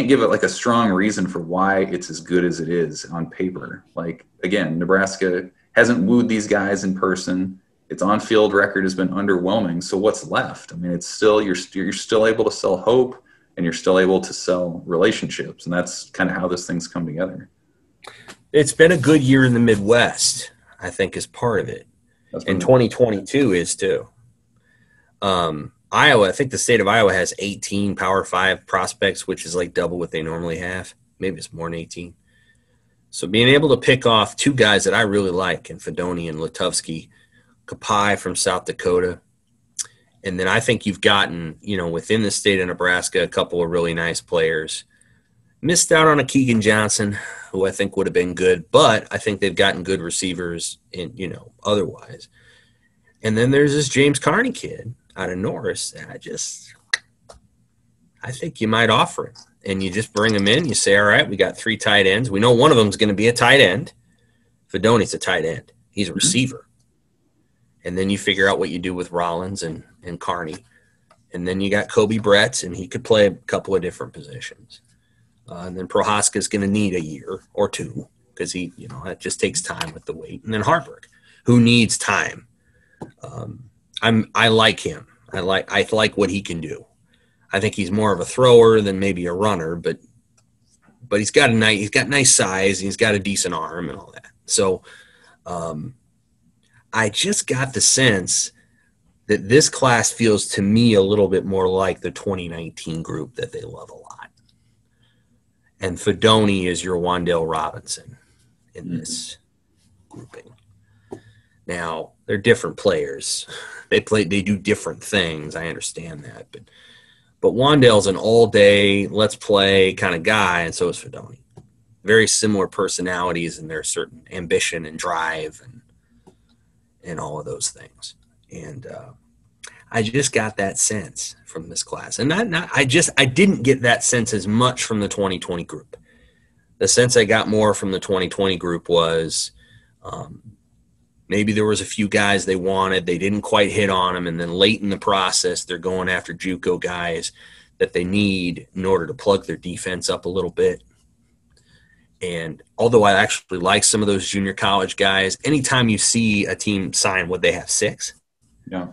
give it like a strong reason for why it's as good as it is on paper. Like, again, Nebraska hasn't wooed these guys in person. Its on-field record has been underwhelming. So what's left? I mean, it's still you're still able to sell hope, and you're still able to sell relationships, and that's kind of how this thing's come together. It's been a good year in the Midwest, I think, is part of it, and 2022 is too. Iowa, I think the state of Iowa has 18 Power 5 prospects, which is like double what they normally have. Maybe it's more than 18. So being able to pick off 2 guys that I really like, in Fedoni and Lutovsky, Kapai from South Dakota. And then I think you've gotten, within the state of Nebraska, a couple of really nice players. Missed out on a Keegan Johnson, who I think would have been good, but I think they've gotten good receivers otherwise. And then there's this James Carney kid out of Norris that I think you might offer it. And you just bring him in. You say, all right, we got 3 tight ends. We know one of them is going to be a tight end. Fedoni's a tight end. He's a receiver. And then you figure out what you do with Rollins and Carney. And then you got Kobe Brett, and he could play a couple of different positions. And then Prohaska is going to need a year or 2 because that just takes time with the weight. And then Harburg, who needs time. I like him. I like what he can do. I think he's more of a thrower than maybe a runner, but he's got nice size, and he's got a decent arm and all that. So, I just got the sense that this class feels to me a little bit more like the 2019 group that they love a lot. And Fedoni is your Wan'Dale Robinson in this grouping. Now, they're different players. They do different things. I understand that. But Wan'Dale's an all-day, let's play kind of guy, and so is Fedoni. Very similar personalities, and there's certain ambition and drive and all of those things. And I just got that sense from this class. And I didn't get that sense as much from the 2020 group. The sense I got more from the 2020 group was maybe there was a few guys they wanted. They didn't quite hit on them. And then late in the process, they're going after JUCO guys that they need in order to plug their defense up a little bit. And although I actually like some of those junior college guys, anytime you see a team sign, what they have, 6? Yeah.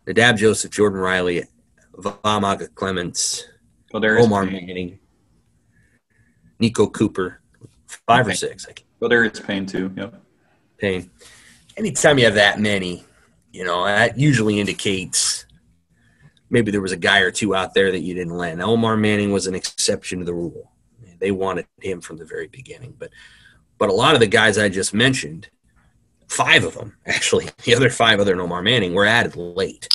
Nadab Joseph, Jordan Riley, Vamaga Clements, Omar Manning, Nico Cooper, 5 or 6. There is Payne too. Yep. Payne. Anytime you have that many, that usually indicates maybe there was a guy or two out there that you didn't land. Now, Omar Manning was an exception to the rule. They wanted him from the very beginning. But a lot of the guys I just mentioned, 5 of them, actually, the other 5 other than Omar Manning, were added late.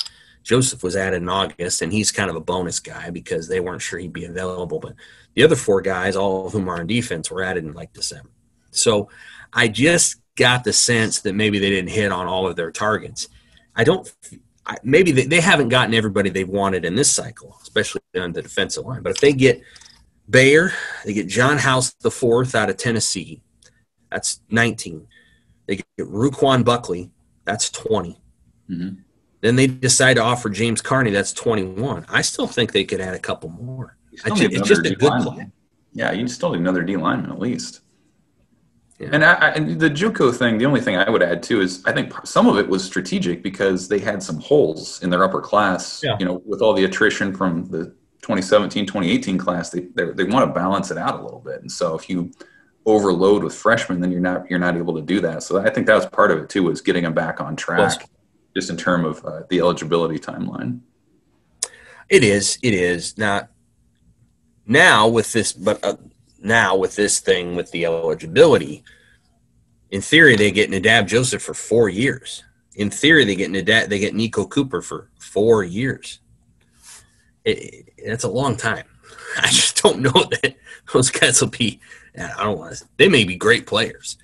Joseph was added in August, and he's kind of a bonus guy because they weren't sure he'd be available. But the other 4 guys, all of whom are on defense, were added in December. So I just got the sense that maybe they didn't hit on all of their targets. Maybe they haven't gotten everybody they've wanted in this cycle, especially on the defensive line. But if they get Bayer, they get John House IV out of Tennessee, that's 19. They get Ruquan Buckley, that's 20. Mm-hmm. Then they decide to offer James Carney, that's 21. I still think they could add a couple more. It's just a good play. Yeah, you still need another D lineman at least. Yeah. And the JUCO thing, the only thing I would add too is I think some of it was strategic because they had some holes in their upper class. Yeah. With all the attrition from the 2017-2018 class, they want to balance it out a little bit. And so if you overload with freshmen, then you're not able to do that. So I think that was part of it too, was getting them back on track, just in terms of the eligibility timeline. It is now with this, but now with this thing with the eligibility, in theory they get Nadab Joseph for 4 years. In theory they get Nico Cooper for 4 years. That's a long time. I just don't know that those guys will be. I don't want to. They may be great players,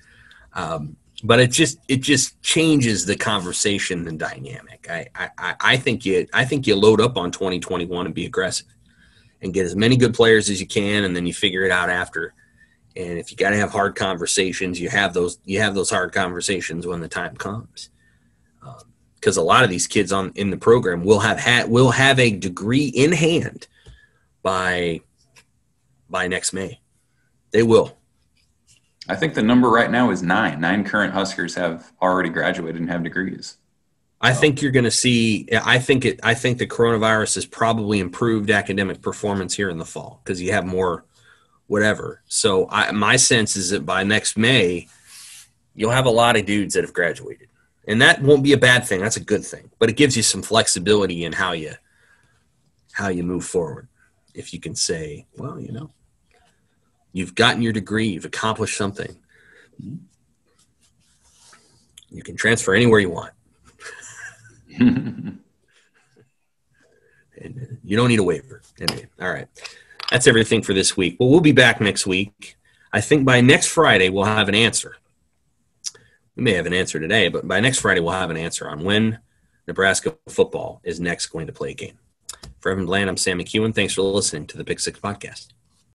but it just changes the conversation and dynamic. I think you load up on 2021 and be aggressive, and get as many good players as you can, and then you figure it out after. And if you got to have hard conversations, you have those hard conversations when the time comes. Because a lot of these kids in the program will have a degree in hand by next May. They will. I think the number right now is 9. 9 current Huskers have already graduated and have degrees. I think you're going to see. I think the coronavirus has probably improved academic performance here in the fall because you have more whatever. So my sense is that by next May, you'll have a lot of dudes that have graduated. And that won't be a bad thing. That's a good thing. But it gives you some flexibility in how you move forward. If you can say, well, you've gotten your degree, you've accomplished something. You can transfer anywhere you want. And you don't need a waiver. Anyway, all right. That's everything for this week. Well, we'll be back next week. I think by next Friday we'll have an answer. We may have an answer today, but by next Friday, we'll have an answer on when Nebraska football is next going to play a game. For Evan Bland, I'm Sam McKewon. Thanks for listening to the Pick Six Podcast.